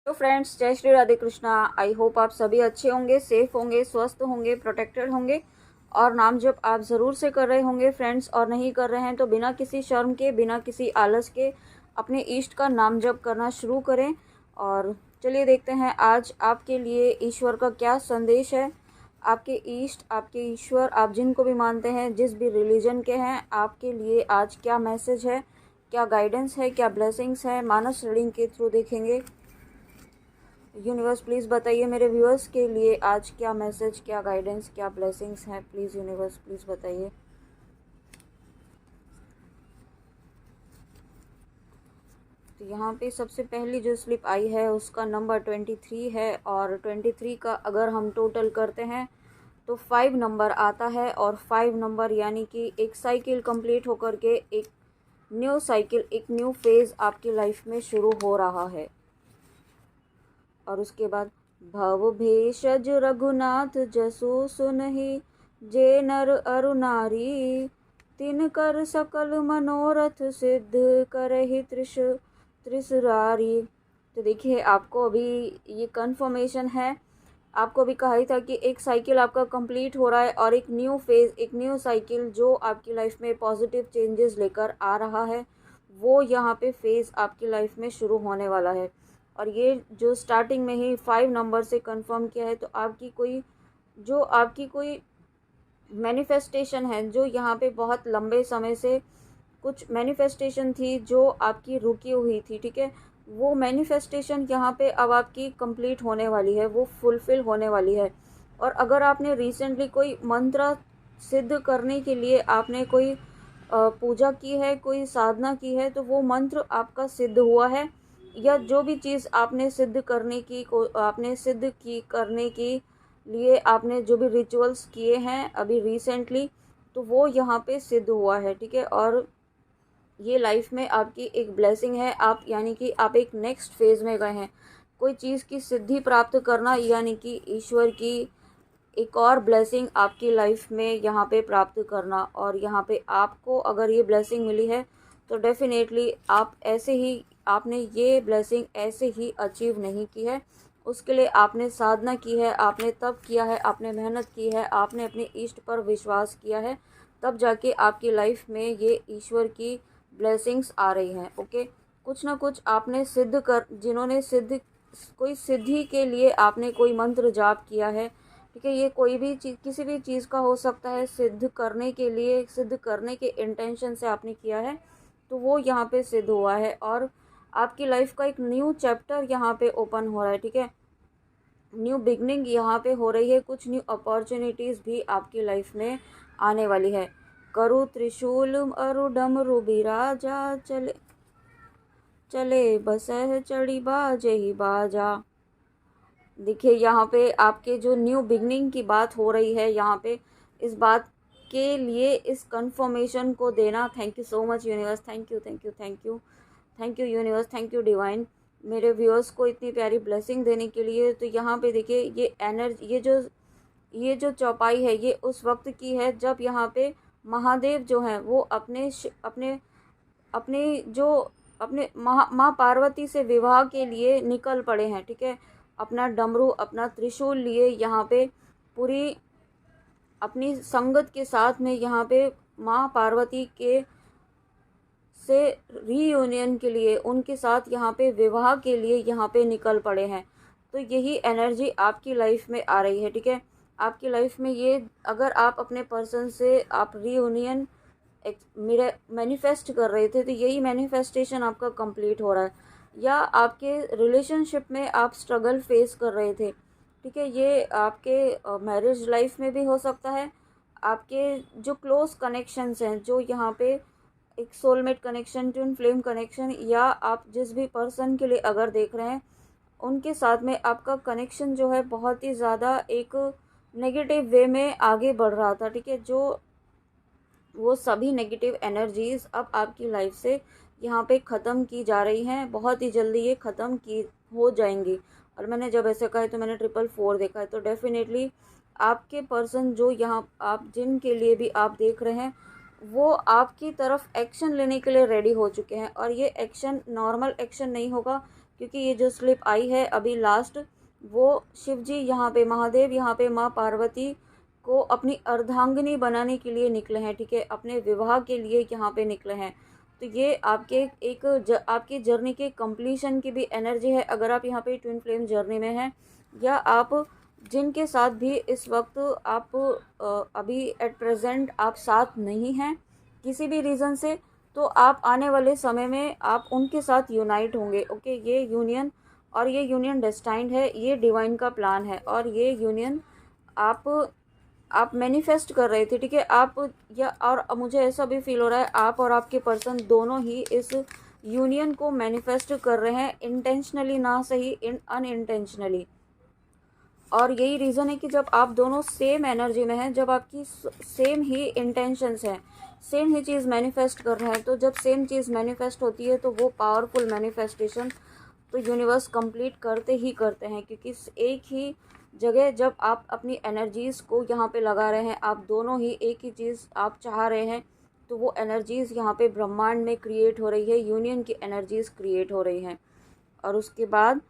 तो फ्रेंड्स, जय Shri Radhe Krishna. I hope आप सभी अच्छे होंगे, सेफ होंगे, स्वस्थ होंगे, प्रोटेक्टेड होंगे और नाम जप आप ज़रूर से कर रहे होंगे फ्रेंड्स। और नहीं कर रहे हैं तो बिना किसी शर्म के, बिना किसी आलस के अपने इष्ट का नाम जप करना शुरू करें। और चलिए देखते हैं आज आपके लिए ईश्वर का क्या संदेश है। आपके इष्ट, आपके ईश्वर, आप जिनको भी मानते हैं, जिस भी रिलीजन के हैं, आपके लिए आज क्या मैसेज है, क्या गाइडेंस है, क्या ब्लेसिंग्स है, मानस रीडिंग के थ्रू देखेंगे। यूनिवर्स प्लीज़ बताइए मेरे व्यूअर्स के लिए आज क्या मैसेज, क्या गाइडेंस, क्या ब्लेसिंग्स हैं। प्लीज़ यूनिवर्स प्लीज़ बताइए। तो यहाँ पे सबसे पहली जो स्लिप आई है उसका नंबर 23 है और 23 का अगर हम टोटल करते हैं तो 5 नंबर आता है। और 5 नंबर यानी कि एक साइकिल कंप्लीट होकर के एक न्यू साइकिल, एक न्यू फेज़ आपकी लाइफ में शुरू हो रहा है। और उसके बाद भव भेषज रघुनाथ जसु सुनहि, जे नर अरु नारी, तिन कर सकल मनोरथ सिद्ध करहि त्रिसुरारी। तो देखिए, आपको अभी ये कंफर्मेशन है। आपको अभी कहा ही था कि एक साइकिल आपका कंप्लीट हो रहा है और एक न्यू फेज़, एक न्यू साइकिल जो आपकी लाइफ में पॉजिटिव चेंजेस लेकर आ रहा है, वो यहाँ पे फेज़ आपकी लाइफ में शुरू होने वाला है। और ये जो स्टार्टिंग में ही 5 नंबर से कंफर्म किया है, तो आपकी कोई मैनिफेस्टेशन है जो यहाँ पे बहुत लंबे समय से कुछ मैनिफेस्टेशन थी जो आपकी रुकी हुई थी, ठीक है। वो मैनिफेस्टेशन यहाँ पे अब आपकी कंप्लीट होने वाली है, वो फुलफिल होने वाली है। और अगर आपने रिसेंटली कोई मंत्र सिद्ध करने के लिए आपने कोई पूजा की है, कोई साधना की है, तो वो मंत्र आपका सिद्ध हुआ है। या जो भी चीज़ आपने सिद्ध करने की आपने सिद्ध की करने की लिए आपने जो भी रिचुअल्स किए हैं अभी रिसेंटली, तो वो यहाँ पे सिद्ध हुआ है, ठीक है। और ये लाइफ में आपकी एक ब्लेसिंग है। आप यानी कि आप एक नेक्स्ट फेज़ में गए हैं। कोई चीज़ की सिद्धि प्राप्त करना यानी कि ईश्वर की एक और ब्लेसिंग आपकी लाइफ में यहाँ पे प्राप्त करना। और यहाँ पे आपको अगर ये ब्लेसिंग मिली है तो डेफिनेटली आप ऐसे ही, आपने ये ब्लेसिंग ऐसे ही अचीव नहीं की है। उसके लिए आपने साधना की है, आपने तप किया है, आपने मेहनत की है, आपने अपने इष्ट पर विश्वास किया है, तब जाके आपकी लाइफ में ये ईश्वर की ब्लेसिंग्स आ रही हैं। ओके, कुछ ना कुछ आपने सिद्ध कर, जिन्होंने सिद्ध, कोई सिद्धि के लिए आपने कोई मंत्र जाप किया है, ठीक है। ये कोई भी चीज़, किसी भी चीज़ का हो सकता है, सिद्ध करने के लिए, सिद्ध करने के इंटेंशन से आपने किया है, तो वो यहाँ पे सिद्ध हुआ है। और आपकी लाइफ का एक न्यू चैप्टर यहाँ पे ओपन हो रहा है, ठीक है। न्यू बिगनिंग यहाँ पे हो रही है, कुछ न्यू अपॉर्चुनिटीज़ भी आपकी लाइफ में आने वाली है। करु त्रिशूल अरु डमरु बिराजा, चले चले बसह चढ़ी बाजे ही बाजा। देखिए, यहाँ पे आपके जो न्यू बिगनिंग की बात हो रही है, यहाँ पे इस बात के लिए, इस कंफर्मेशन को देना, thank you so much universe, thank you, thank you, thank you, thank you universe, thank you divine, मेरे व्यूअर्स को इतनी प्यारी ब्लेसिंग देने के लिए। तो यहाँ पे देखिए, ये एनर्जी, ये जो चौपाई है, ये उस वक्त की है जब यहाँ पे महादेव जो हैं वो अपने अपने जो अपने माँ पार्वती से विवाह के लिए निकल पड़े हैं, ठीक है। अपना डमरू, अपना त्रिशूल लिए यहाँ पे पूरी अपनी संगत के साथ में यहाँ पे माँ पार्वती के से रीयूनियन के लिए, उनके साथ यहाँ पे विवाह के लिए यहाँ पे निकल पड़े हैं। तो यही एनर्जी आपकी लाइफ में आ रही है, ठीक है। आपकी लाइफ में ये, अगर आप अपने पर्सन से आप रीयूनियन मेरे मैनिफेस्ट कर रहे थे, तो यही मैनिफेस्टेशन आपका कंप्लीट हो रहा है। या आपके रिलेशनशिप में आप स्ट्रगल फेस कर रहे थे, ठीक है। ये आपके मैरिज लाइफ में भी हो सकता है। आपके जो क्लोज कनेक्शंस हैं, जो यहाँ पे एक soulmate connection, twin flame connection, या आप जिस भी पर्सन के लिए अगर देख रहे हैं, उनके साथ में आपका कनेक्शन जो है बहुत ही ज़्यादा एक नेगेटिव वे में आगे बढ़ रहा था, ठीक है। जो वो सभी नेगेटिव एनर्जीज़ अब आपकी लाइफ से यहाँ पे ख़त्म की जा रही हैं। बहुत ही जल्दी ये ख़त्म की हो जाएंगी। और मैंने जब ऐसे कहा है तो मैंने 444 देखा है। तो डेफिनेटली आपके पर्सन जो यहाँ, आप जिनके लिए भी आप देख रहे हैं, वो आपकी तरफ एक्शन लेने के लिए रेडी हो चुके हैं। और ये एक्शन नॉर्मल एक्शन नहीं होगा, क्योंकि ये जो स्लिप आई है अभी लास्ट, वो शिव जी यहाँ पे, महादेव यहाँ पे माँ पार्वती को अपनी अर्धांगिनी बनाने के लिए निकले हैं, ठीक है, अपने विवाह के लिए यहाँ पे निकले हैं। तो ये आपके आपकी जर्नी के कंप्लीशन की भी एनर्जी है, अगर आप यहाँ पे ट्विन फ्लेम जर्नी में हैं, या आप जिनके साथ भी इस वक्त आप अभी एट प्रेजेंट आप साथ नहीं हैं किसी भी रीज़न से, तो आप आने वाले समय में आप उनके साथ यूनाइट होंगे। ओके, ये यूनियन, और ये यूनियन डेस्टाइंड है, ये डिवाइन का प्लान है, और ये यूनियन आप मैनिफेस्ट कर रहे थे, ठीक है, आप, या और मुझे ऐसा भी फील हो रहा है आप और आपके पर्सन दोनों ही इस यूनियन को मैनिफेस्ट कर रहे हैं, इंटेंशनली ना सही, अनइंटेंशनली। और यही रीज़न है कि जब आप दोनों सेम एनर्जी में हैं, जब आपकी सेम ही इंटेंशंस हैं, सेम ही चीज़ मैनिफेस्ट कर रहे हैं, तो जब सेम चीज़ मैनिफेस्ट होती है तो वो पावरफुल मैनिफेस्टेशन तो यूनिवर्स कंप्लीट करते ही करते हैं। क्योंकि एक ही जगह जब आप अपनी एनर्जीज़ को यहाँ पे लगा रहे हैं, आप दोनों ही एक ही चीज़ आप चाह रहे हैं, तो वो एनर्जीज़ यहाँ पे ब्रह्मांड में क्रिएट हो रही है, यूनियन की एनर्जीज़ क्रिएट हो रही हैं। और उसके बाद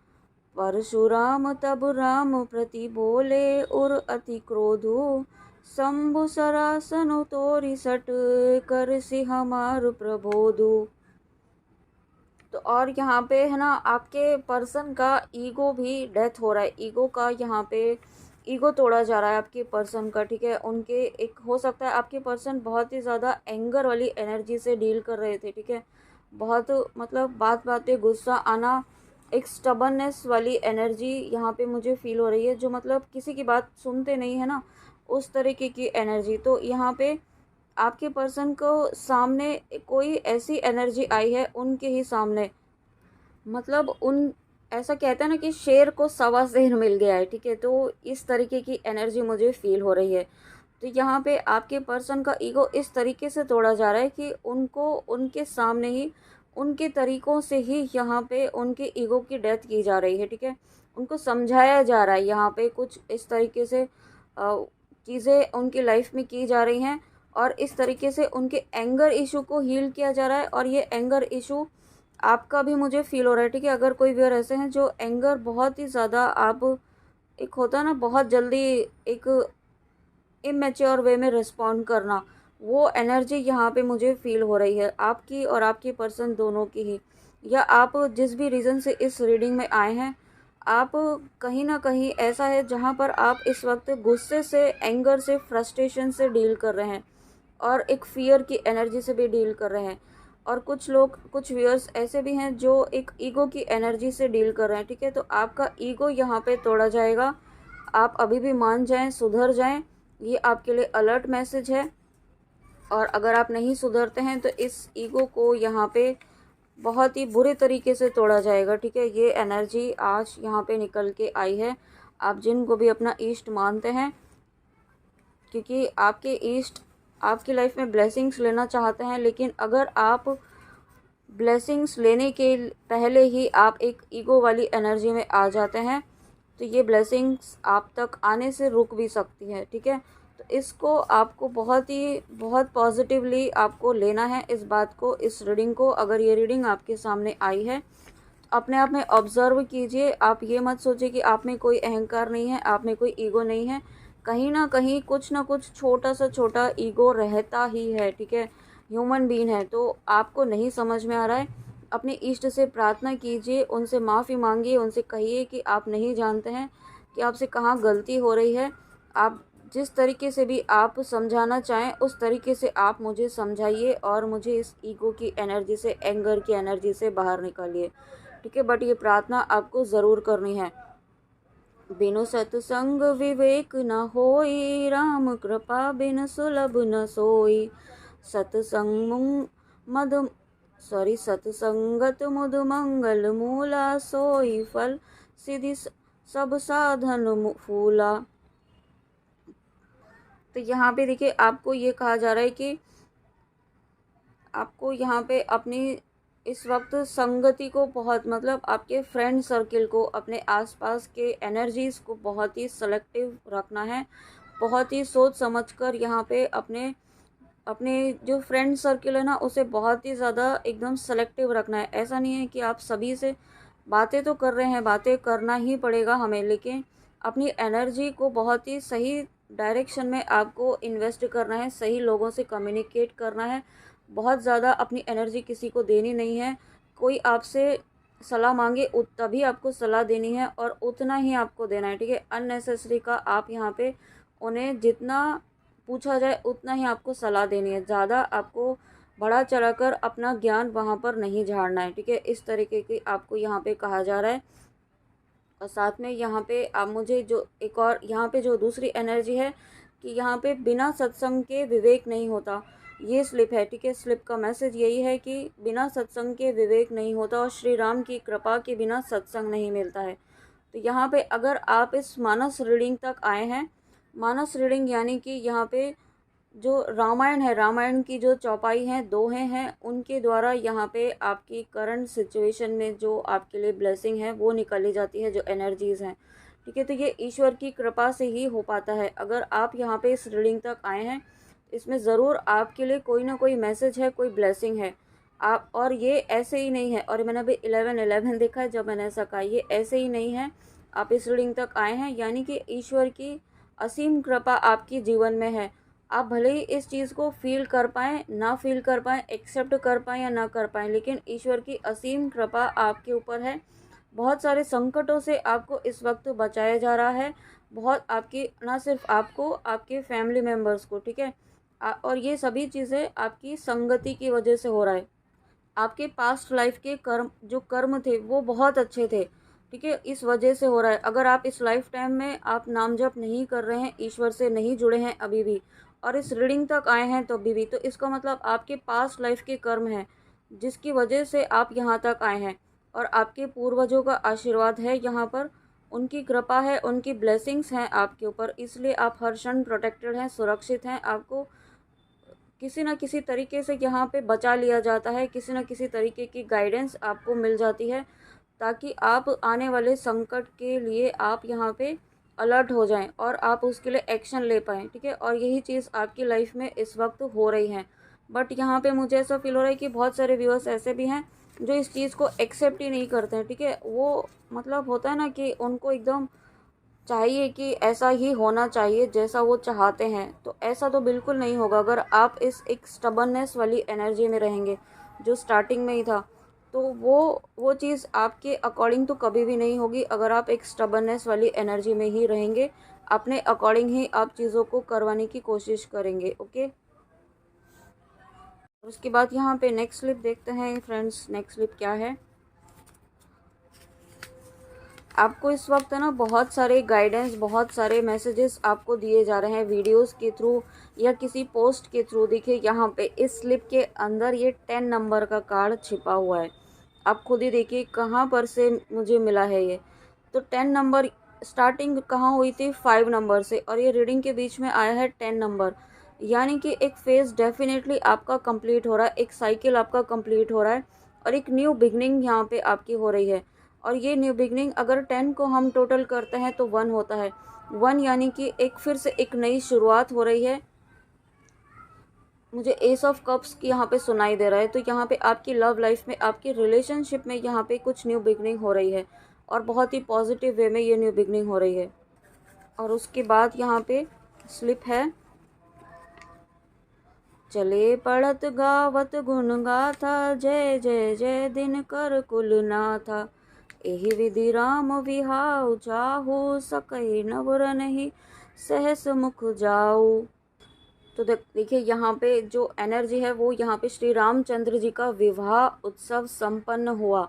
परशुराम तब राम प्रति बोले उर अति क्रोधु, शंभु सरासन तोरी सट कर से हमार प्रबोधु। तो और यहाँ पे है ना, आपके पर्सन का ईगो भी डेथ हो रहा है, ईगो का यहाँ पे ईगो तोड़ा जा रहा है आपके पर्सन का, ठीक है। उनके एक हो सकता है आपके पर्सन बहुत ही ज़्यादा एंगर वाली एनर्जी से डील कर रहे थे, ठीक है, बहुत मतलब बात बात पे गुस्सा आना, एक स्टबननेस वाली एनर्जी यहाँ पे मुझे फील हो रही है, जो मतलब किसी की बात सुनते नहीं है ना, उस तरीके की एनर्जी। तो यहाँ पे आपके पर्सन को सामने कोई ऐसी एनर्जी आई है उनके ही सामने, मतलब उन, ऐसा कहते हैं ना कि शेर को सवा शेर मिल गया है, ठीक है, तो इस तरीके की एनर्जी मुझे फील हो रही है। तो यहाँ पे आपके पर्सन का ईगो इस तरीके से तोड़ा जा रहा है कि उनको उनके सामने ही, उनके तरीक़ों से ही यहाँ पे उनके ईगो की डेथ की जा रही है, ठीक है। उनको समझाया जा रहा है, यहाँ पे कुछ इस तरीके से चीज़ें उनकी लाइफ में की जा रही हैं, और इस तरीके से उनके एंगर इशू को हील किया जा रहा है। और ये एंगर इशू आपका भी मुझे फील हो रहा है, ठीक है। अगर कोई व्यूअर ऐसे हैं जो एंगर बहुत ही ज़्यादा, आप एक होता है ना बहुत जल्दी एक इमेच्योर वे में रिस्पॉन्ड करना, वो एनर्जी यहाँ पे मुझे फील हो रही है आपकी और आपके पर्सन दोनों की ही। या आप जिस भी रीज़न से इस रीडिंग में आए हैं, आप कहीं ना कहीं ऐसा है जहाँ पर आप इस वक्त गुस्से से, एंगर से, फ्रस्ट्रेशन से डील कर रहे हैं, और एक फियर की एनर्जी से भी डील कर रहे हैं। और कुछ लोग, कुछ व्यूअर्स ऐसे भी हैं जो एक ईगो की एनर्जी से डील कर रहे हैं, ठीक है। तो आपका ईगो यहाँ पे तोड़ा जाएगा, आप अभी भी मान जाएं, सुधर जाएं, ये आपके लिए अलर्ट मैसेज है। और अगर आप नहीं सुधरते हैं तो इस ईगो को यहाँ पे बहुत ही बुरे तरीके से तोड़ा जाएगा, ठीक है। ये एनर्जी आज यहाँ पे निकल के आई है। आप जिनको भी अपना ईष्ट मानते हैं, क्योंकि आपके ईष्ट आपकी लाइफ में ब्लेसिंग्स लेना चाहते हैं, लेकिन अगर आप ब्लेसिंग्स लेने के पहले ही आप एक ईगो वाली एनर्जी में आ जाते हैं, तो ये ब्लेसिंग्स आप तक आने से रुक भी सकती है, ठीक है। तो इसको आपको बहुत पॉजिटिवली आपको लेना है इस बात को, इस रीडिंग को। अगर ये रीडिंग आपके सामने आई है, अपने आप में ऑब्जर्व कीजिए। आप ये मत सोचिए कि आप में कोई अहंकार नहीं है, आप में कोई ईगो नहीं है, कहीं ना कहीं कुछ ना कुछ छोटा सा छोटा ईगो रहता ही है, ठीक है। ह्यूमन बीइंग है, तो आपको नहीं समझ में आ रहा है, अपने इष्ट से प्रार्थना कीजिए, उनसे माफ़ी मांगिए, उनसे कहिए कि आप नहीं जानते हैं कि आपसे कहाँ गलती हो रही है। आप जिस तरीके से भी आप समझाना चाहें उस तरीके से आप मुझे समझाइए, और मुझे इस ईगो की एनर्जी से, एंगर की एनर्जी से बाहर निकालिए, ठीक है। बट ये प्रार्थना आपको ज़रूर करनी है। बिनु सत्संग विवेक न होई, राम कृपा बिन सुलभ न सोई। सत्संगत मुद मंगल मूला, सोई फल सिद्धि सब साधन फूला। तो यहाँ पे देखिए, आपको ये कहा जा रहा है कि आपको यहाँ पे अपनी इस वक्त संगति को बहुत, मतलब आपके फ्रेंड सर्किल को, अपने आसपास के एनर्जीज़ को बहुत ही सेलेक्टिव रखना है, बहुत ही सोच समझकर यहाँ पे अपने जो फ्रेंड सर्किल है ना, उसे बहुत ही ज़्यादा एकदम सेलेक्टिव रखना है। ऐसा नहीं है कि आप सभी से बातें तो कर रहे हैं, बातें करना ही पड़ेगा हमें, लेकिन अपनी एनर्जी को बहुत ही सही डायरेक्शन में आपको इन्वेस्ट करना है, सही लोगों से कम्युनिकेट करना है। बहुत ज़्यादा अपनी एनर्जी किसी को देनी नहीं है। कोई आपसे सलाह मांगे तभी आपको सलाह देनी है और उतना ही आपको देना है, ठीक है। अननेसेसरी का आप यहाँ पे उन्हें जितना पूछा जाए उतना ही आपको सलाह देनी है। ज़्यादा आपको बढ़ा चढ़ाकर अपना ज्ञान वहाँ पर नहीं झाड़ना है, ठीक है। इस तरीके की आपको यहाँ पे कहा जा रहा है। और साथ में यहाँ पे आप मुझे जो एक और यहाँ पे जो दूसरी एनर्जी है कि यहाँ पे बिना सत्संग के विवेक नहीं होता, ये स्लिप है, ठीक है। स्लिप का मैसेज यही है कि बिना सत्संग के विवेक नहीं होता और श्री राम की कृपा के बिना सत्संग नहीं मिलता है। तो यहाँ पे अगर आप इस मानस रीडिंग तक आए हैं, मानस रीडिंग यानी कि यहाँ पे जो रामायण है, रामायण की जो चौपाई हैं, दोहें हैं, उनके द्वारा यहाँ पे आपकी करंट सिचुएशन में जो आपके लिए ब्लेसिंग है वो निकाली जाती है, जो एनर्जीज़ हैं, ठीक है। तो ये ईश्वर की कृपा से ही हो पाता है। अगर आप यहाँ पे इस रीडिंग तक आए हैं, इसमें ज़रूर आपके लिए कोई ना कोई मैसेज है, कोई ब्लेसिंग है। आप और ये ऐसे ही नहीं है, और मैंने अभी 11-11 देखा है जब मैंने ऐसा कहा, ये ऐसे ही नहीं है। आप इस रीडिंग तक आए हैं यानी कि ईश्वर की असीम कृपा आपकी जीवन में है। आप भले ही इस चीज़ को फील कर पाएँ, ना फील कर पाएँ, एक्सेप्ट कर पाएँ या ना कर पाएँ, लेकिन ईश्वर की असीम कृपा आपके ऊपर है। बहुत सारे संकटों से आपको इस वक्त बचाया जा रहा है। बहुत आपकी, ना सिर्फ आपको, आपके फैमिली मेम्बर्स को, ठीक है। और ये सभी चीज़ें आपकी संगति की वजह से हो रहा है। आपके पास्ट लाइफ के कर्म थे वो बहुत अच्छे थे, ठीक है, इस वजह से हो रहा है। अगर आप इस लाइफ टाइम में आप नाम जप नहीं कर रहे हैं, ईश्वर से नहीं जुड़े हैं अभी भी, और इस रीडिंग तक आए हैं तो अभी भी, तो इसका मतलब आपके पास्ट लाइफ के कर्म हैं जिसकी वजह से आप यहाँ तक आए हैं। और आपके पूर्वजों का आशीर्वाद है यहाँ पर, उनकी कृपा है, उनकी ब्लेसिंग्स हैं आपके ऊपर, इसलिए आप हर क्षण प्रोटेक्टेड हैं, सुरक्षित हैं। आपको किसी न किसी तरीके से यहाँ पे बचा लिया जाता है, किसी न किसी तरीके की गाइडेंस आपको मिल जाती है, ताकि आप आने वाले संकट के लिए आप यहाँ पे अलर्ट हो जाएं और आप उसके लिए एक्शन ले पाएँ, ठीक है। और यही चीज़ आपकी लाइफ में इस वक्त हो रही है। बट यहाँ पे मुझे ऐसा फील हो रहा है कि बहुत सारे व्यूअर्स ऐसे भी हैं जो इस चीज़ को एक्सेप्ट ही नहीं करते हैं, ठीक है। वो मतलब होता है ना कि उनको एकदम चाहिए कि ऐसा ही होना चाहिए जैसा वो चाहते हैं, तो ऐसा तो बिल्कुल नहीं होगा। अगर आप इस एक स्टबर्ननेस वाली एनर्जी में रहेंगे जो स्टार्टिंग में ही था, तो वो चीज़ आपके अकॉर्डिंग तो कभी भी नहीं होगी। अगर आप एक स्टबर्ननेस वाली एनर्जी में ही रहेंगे, अपने अकॉर्डिंग ही आप चीज़ों को करवाने की कोशिश करेंगे, ओके। उसके बाद यहाँ पे नेक्स्ट स्लिप देखते हैं फ्रेंड्स, नेक्स्ट स्लिप क्या है। आपको इस वक्त है ना बहुत सारे गाइडेंस, बहुत सारे मैसेजेस आपको दिए जा रहे हैं वीडियोस के थ्रू या किसी पोस्ट के थ्रू। देखिए यहाँ पे इस स्लिप के अंदर ये 10 नंबर का कार्ड छिपा हुआ है। आप खुद ही देखिए कहाँ पर से मुझे मिला है ये। तो 10 नंबर स्टार्टिंग कहाँ हुई थी, 5 नंबर से, और ये रीडिंग के बीच में आया है 10 नंबर। यानी कि एक फेज़ डेफिनेटली आपका कंप्लीट हो रहा है, एक साइकिल आपका कंप्लीट हो रहा है और एक न्यू बिगनिंग यहाँ पे आपकी हो रही है। और ये न्यू बिगनिंग अगर 10 को हम टोटल करते हैं तो 1 होता है। 1 यानी कि एक फिर से एक नई शुरुआत हो रही है। मुझे एस ऑफ कप्स की यहाँ पे सुनाई दे रहा है, तो यहाँ पे आपकी लव लाइफ में, आपकी रिलेशनशिप में यहाँ पे कुछ न्यू बिगनिंग हो रही है और बहुत ही पॉजिटिव वे में ये न्यू बिगनिंग हो रही है। और उसके बाद यहाँ पे स्लिप है, चले पढ़त गावत गुण गाथा, जय जय जय दिनकर कुल नाथा, एहि विधि राम विहाउ चाहू, सकहि नवर नहीं सहस मुख जाऊ। तो देखिए यहाँ पे जो एनर्जी है वो यहाँ पे श्री रामचंद्र जी का विवाह उत्सव संपन्न हुआ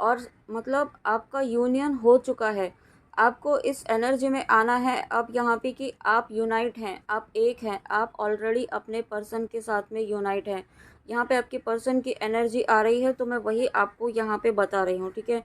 और मतलब आपका यूनियन हो चुका है। आपको इस एनर्जी में आना है अब यहाँ पे कि आप यूनाइट हैं, आप एक हैं, आप ऑलरेडी अपने पर्सन के साथ में यूनाइट हैं। यहाँ पे आपके पर्सन की एनर्जी आ रही है, तो मैं वही आपको यहाँ पे बता रही हूँ, ठीक है।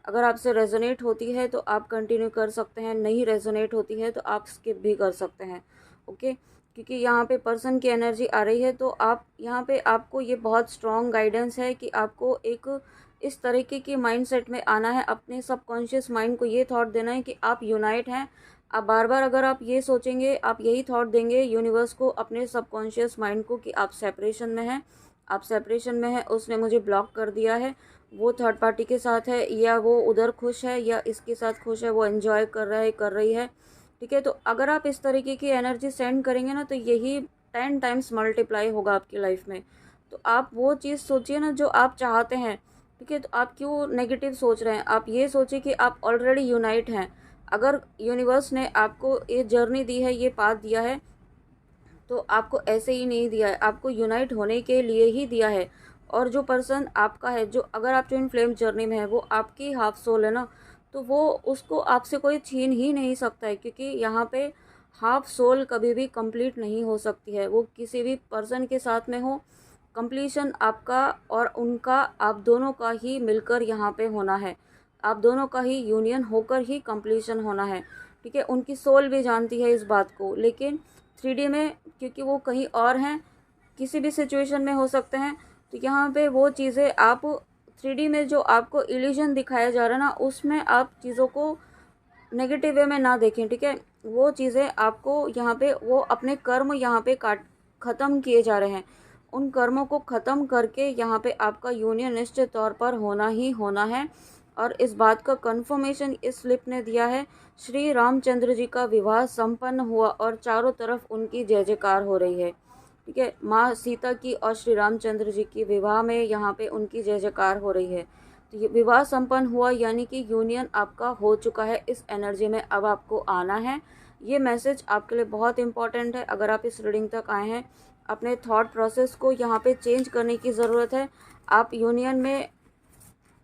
अगर आपसे रेजोनेट होती है तो आप कंटिन्यू कर सकते हैं, नहीं रेजोनेट होती है तो आप स्किप भी कर सकते हैं, ओके। क्योंकि यहाँ पे पर्सन की एनर्जी आ रही है, तो आप यहाँ पे आपको ये बहुत स्ट्रॉन्ग गाइडेंस है कि आपको एक इस तरीके की माइंडसेट में आना है। अपने सबकॉन्शियस माइंड को ये थॉट देना है कि आप यूनाइट हैं। आप बार बार अगर आप ये सोचेंगे, आप यही थॉट देंगे यूनिवर्स को, अपने सबकॉन्शियस माइंड को, कि आप सेपरेशन में हैं, आप सेपरेशन में हैं, उसने मुझे ब्लॉक कर दिया है, वो थर्ड पार्टी के साथ है, या वो उधर खुश है, या इसके साथ खुश है, वो एंजॉय कर रहा है, कर रही है। ठीक है, तो अगर आप इस तरीके की एनर्जी सेंड करेंगे ना, तो यही 10 टाइम्स मल्टीप्लाई होगा आपकी लाइफ में। तो आप वो चीज़ सोचिए ना जो आप चाहते हैं। ठीक है, तो आप क्यों नेगेटिव सोच रहे हैं? आप ये सोचिए कि आप ऑलरेडी यूनाइट हैं। अगर यूनिवर्स ने आपको ये जर्नी दी है, ये पाथ दिया है, तो आपको ऐसे ही नहीं दिया है, आपको यूनाइट होने के लिए ही दिया है। और जो पर्सन आपका है, जो अगर आप ट्विन फ्लेम जर्नी में है, वो आपकी हाफ सोल है ना, तो वो उसको आपसे कोई छीन ही नहीं सकता है, क्योंकि यहाँ पे हाफ सोल कभी भी कंप्लीट नहीं हो सकती है। वो किसी भी पर्सन के साथ में हो, कंप्लीशन आपका और उनका, आप दोनों का ही मिलकर यहाँ पे होना है। आप दोनों का ही यूनियन होकर ही कंप्लीशन होना है। ठीक है, उनकी सोल भी जानती है इस बात को, लेकिन 3D में क्योंकि वो कहीं और हैं, किसी भी सिचुएशन में हो सकते हैं, तो यहाँ पे वो चीज़ें आप 3D में जो आपको इल्यूजन दिखाया जा रहा है ना, उसमें आप चीज़ों को नेगेटिव वे में ना देखें। ठीक है, वो चीज़ें आपको यहाँ पे, वो अपने कर्म यहाँ पे ख़त्म किए जा रहे हैं। उन कर्मों को ख़त्म करके यहाँ पे आपका यूनियन निश्चित तौर पर होना ही होना है। और इस बात का कंफर्मेशन इस स्लिप ने दिया है। श्री रामचंद्र जी का विवाह संपन्न हुआ और चारों तरफ उनकी जय जयकार हो रही है। ठीक है, माँ सीता की और श्री रामचंद्र जी की विवाह में यहाँ पे उनकी जय जयकार हो रही है। तो ये विवाह संपन्न हुआ, यानी कि यूनियन आपका हो चुका है। इस एनर्जी में अब आपको आना है। ये मैसेज आपके लिए बहुत इंपॉर्टेंट है। अगर आप इस रीडिंग तक आए हैं, अपने थॉट प्रोसेस को यहाँ पे चेंज करने की ज़रूरत है। आप यूनियन में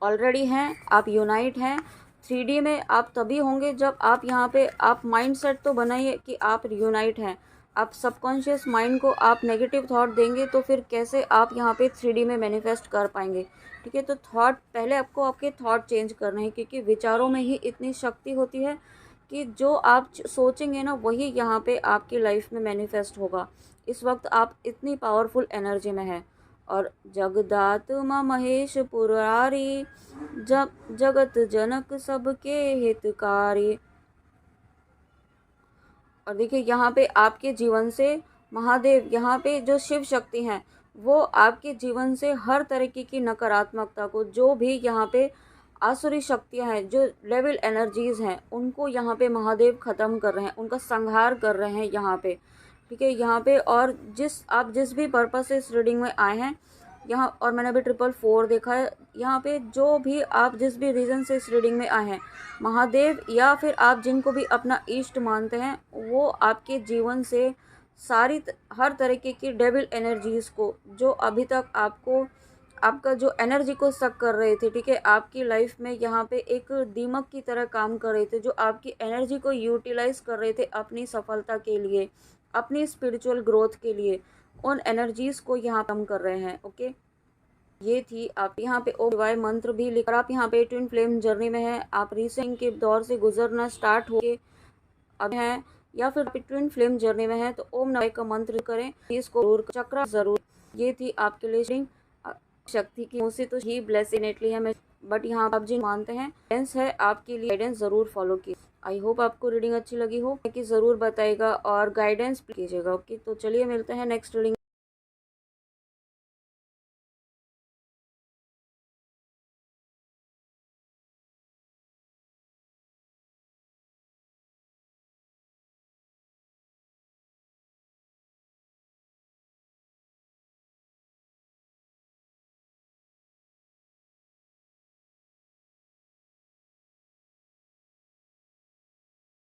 ऑलरेडी हैं, आप यूनाइट हैं। 3D में आप तभी होंगे जब आप यहाँ पे, आप माइंडसेट तो बनाइए कि आप यूनाइट हैं। आप सबकॉन्शियस माइंड को आप नेगेटिव थॉट देंगे तो फिर कैसे आप यहाँ पे 3D में मैनिफेस्ट कर पाएंगे? ठीक है, तो थॉट, पहले आपको आपके थॉट चेंज करने हैं, क्योंकि विचारों में ही इतनी शक्ति होती है कि जो आप सोचेंगे ना, वही यहाँ पे आपकी लाइफ में मैनिफेस्ट होगा। इस वक्त आप इतनी पावरफुल एनर्जी में है। और जगदात्मा महेश पुरारी, जगत जनक सबके हितकारी। और देखिए, यहाँ पे आपके जीवन से महादेव, यहाँ पे जो शिव शक्ति हैं, वो आपके जीवन से हर तरीके की नकारात्मकता को, जो भी यहाँ पे आसुरी शक्तियाँ हैं, जो लेवल एनर्जीज हैं, उनको यहाँ पे महादेव ख़त्म कर रहे हैं, उनका संहार कर रहे हैं यहाँ पे। ठीक है, यहाँ पे, और आप जिस भी पर्पस से इस रीडिंग में आए हैं यहाँ, और मैंने अभी 444 देखा है, यहाँ पे जो भी आप जिस भी रीज़न से इस रीडिंग में आए हैं, महादेव या फिर आप जिनको भी अपना इष्ट मानते हैं, वो आपके जीवन से हर तरीके की डेविल एनर्जीज़ को, जो अभी तक आपको, आपका जो एनर्जी को सक कर रहे थे, ठीक है, आपकी लाइफ में यहाँ पे एक दीमक की तरह काम कर रहे थे, जो आपकी एनर्जी को यूटिलाइज कर रहे थे अपनी सफलता के लिए, अपनी स्पिरिचुअल ग्रोथ के लिए, उन एनर्जीज़ को यहाँ कम कर रहे हैं। ओके, ये थी आप यहाँ पे ओम शिवाय मंत्र भी लिखकर, आप यहाँ पे ट्विन फ्लेम जर्नी में है, आप रीसेंट के दौर से गुजरना स्टार्ट हो गए अब हैं, या फिर ट्विन फ्लेम जर्नी में है, तो ओम नमः का मंत्र करें, इसको जरूर चक्र जरूर। ये थी आपके लिए शक्ति की मुझसे तो ही ब्लेसिनेटली है, मैं बट यहाँ आप जिन मानते हैं गाइडेंस है आपके लिए, गाइडेंस ज़रूर फॉलो की। आई होप आपको रीडिंग अच्छी लगी हो कि ज़रूर बताइएगा और गाइडेंस कीजिएगा। ओके, तो चलिए मिलते हैं नेक्स्ट रीडिंग।